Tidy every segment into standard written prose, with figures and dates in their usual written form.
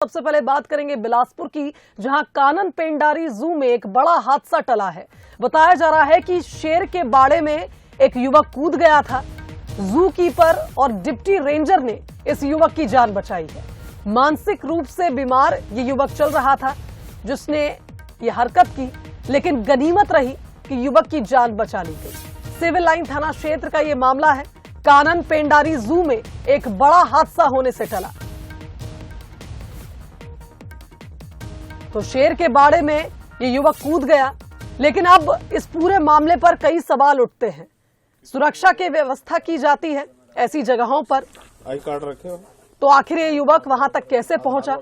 सबसे पहले बात करेंगे बिलासपुर की, जहां कानन पेंडारी जू में एक बड़ा हादसा टला है। बताया जा रहा है कि शेर के बाड़े में एक युवक कूद गया था। जू कीपर और डिप्टी रेंजर ने इस युवक की जान बचाई है। मानसिक रूप से बीमार ये युवक चल रहा था जिसने ये हरकत की, लेकिन गनीमत रही कि युवक की जान बचा ली गई। सिविल लाइन थाना क्षेत्र का ये मामला है। कानन पेंडारी जू में एक बड़ा हादसा होने से टला। तो शेर के बाड़े में ये युवक कूद गया, लेकिन अब इस पूरे मामले पर कई सवाल उठते हैं। सुरक्षा की व्यवस्था की जाती है ऐसी जगहों पर, आई कार्ड रखे हो, तो आखिर ये युवक वहां तक कैसे पहुंचा?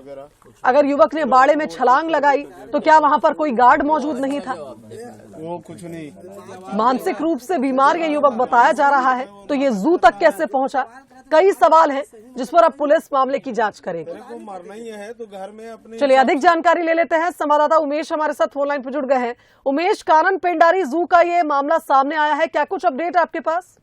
अगर युवक ने बाड़े में छलांग लगाई तो क्या वहां पर कोई गार्ड मौजूद नहीं था? वो कुछ नहीं। मानसिक रूप से बीमार ये युवक बताया जा रहा है, तो ये जू तक कैसे पहुंचा? कई सवाल हैं जिस पर अब पुलिस मामले की जांच करेगी। को मरना ही है तो घर में अपने। चलिए अधिक जानकारी ले लेते हैं। संवाददाता उमेश हमारे साथ फोन लाइन पर जुड़ गए हैं। उमेश, कानन पेंडारी जू का ये मामला सामने आया है, क्या कुछ अपडेट आपके पास?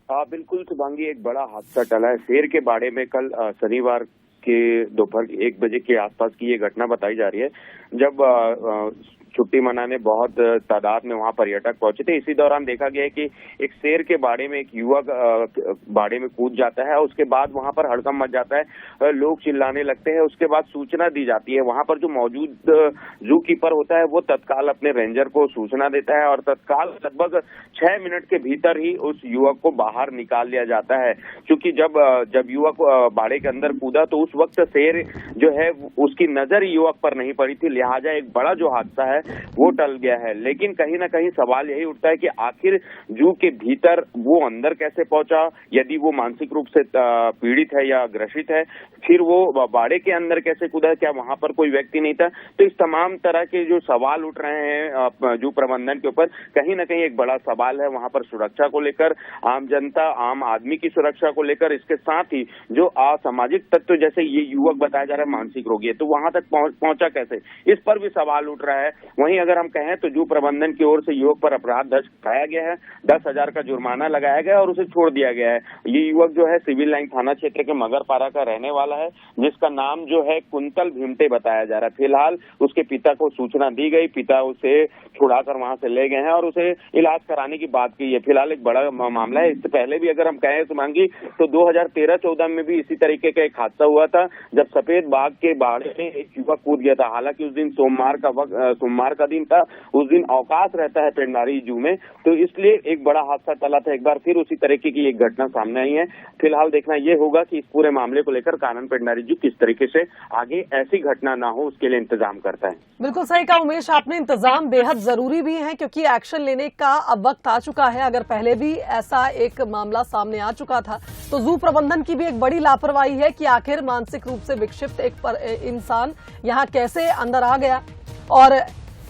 बिल्कुल शुभांगी, एक बड़ा हादसा टला है। शेर के बाड़े में कल शनिवार के दोपहर 1 बजे के आसपास की ये घटना बताई जा रही है, जब छुट्टी मनाने बहुत तादाद में वहां पर्यटक पहुंचे थे। इसी दौरान देखा गया है कि एक शेर के बाड़े में एक युवक बाड़े में कूद जाता है। उसके बाद वहां पर हड़कंप मच जाता है, लोग चिल्लाने लगते हैं। उसके बाद सूचना दी जाती है। वहां पर जो मौजूद जू कीपर होता है वो तत्काल अपने रेंजर को सूचना देता है और तत्काल लगभग 6 मिनट के भीतर ही उस युवक को बाहर निकाल लिया जाता है। क्योंकि जब युवक बाड़े के अंदर कूदा तो उस वक्त शेर जो है उसकी नजर युवक पर नहीं पड़ी थी, लिहाजा एक बड़ा जो हादसा है वो टल गया है। लेकिन कहीं ना कहीं सवाल यही उठता है कि आखिर जू के भीतर वो अंदर कैसे पहुंचा? यदि वो मानसिक रूप से पीड़ित है या ग्रसित है, फिर वो बाड़े के अंदर कैसे कूदा? क्या वहां पर कोई व्यक्ति नहीं था? तो इस तमाम तरह के जो सवाल उठ रहे हैं जू प्रबंधन के ऊपर, कहीं ना कहीं एक बड़ा सवाल है वहां पर सुरक्षा को लेकर, आम जनता, आम आदमी की सुरक्षा को लेकर। इसके साथ ही जो असामाजिक तत्व, जैसे ये युवक बताया जा रहा है मानसिक रोगी है, तो वहां तक पहुंचा कैसे? इस पर भी सवाल उठ रहा है। वहीं अगर हम कहें तो जू प्रबंधन की ओर से युवक पर अपराध दर्ज कराया गया है, 10,000 का जुर्माना लगाया गया और उसे छोड़ दिया गया है। ये युवक जो है सिविल लाइन थाना क्षेत्र के मगरपारा का रहने वाला है, जिसका नाम जो है कुंतल भीमटे बताया जा रहा है। फिलहाल उसके पिता को सूचना दी गई, पिता उसे छुड़ाकर वहां से ले गए हैं और उसे इलाज कराने की बात की है। फिलहाल एक बड़ा मामला है। इससे पहले भी अगर हम कहें सुमांगी तो 2013-14 में भी इसी तरीके का एक हादसा हुआ था, जब सफेद बाघ के बाड़े में एक युवक कूद गया था। हालांकि उस दिन सोमवार का दिन था, उस दिन अवकाश रहता है पेंडारी जू में, तो इसलिए एक बड़ा हादसा टला था। एक बार फिर उसी तरीके की एक घटना सामने आई है। फिलहाल देखना यह होगा कि इस पूरे मामले को लेकर कानन पेंडारी जू किस तरीके से आगे ऐसी घटना ना हो उसके लिए इंतजाम करता है। बिल्कुल सही कहा उमेश आपने, इंतजाम बेहद जरूरी भी है क्योंकि एक्शन लेने का अब वक्त आ चुका है। अगर पहले भी ऐसा एक मामला सामने आ चुका था तो जू प्रबंधन की भी एक बड़ी लापरवाही है कि आखिर मानसिक रूप से विक्षिप्त एक इंसान यहाँ कैसे अंदर आ गया और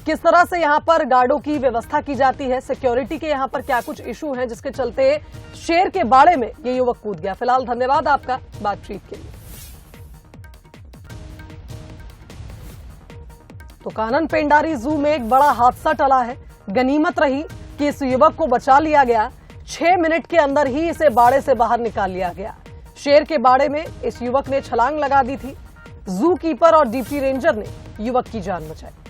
किस तरह से यहाँ पर गार्डों की व्यवस्था की जाती है, सिक्योरिटी के यहाँ पर क्या कुछ इशू हैं जिसके चलते शेर के बाड़े में ये युवक कूद गया। फिलहाल धन्यवाद आपका बातचीत के लिए। तो कानन पेंडारी जू में एक बड़ा हादसा टला है। गनीमत रही कि इस युवक को बचा लिया गया। 6 मिनट के अंदर ही इसे बाड़े से बाहर निकाल लिया गया। शेर के बाड़े में इस युवक ने छलांग लगा दी थी। जू कीपर और डिप्टी रेंजर ने युवक की जान बचाई।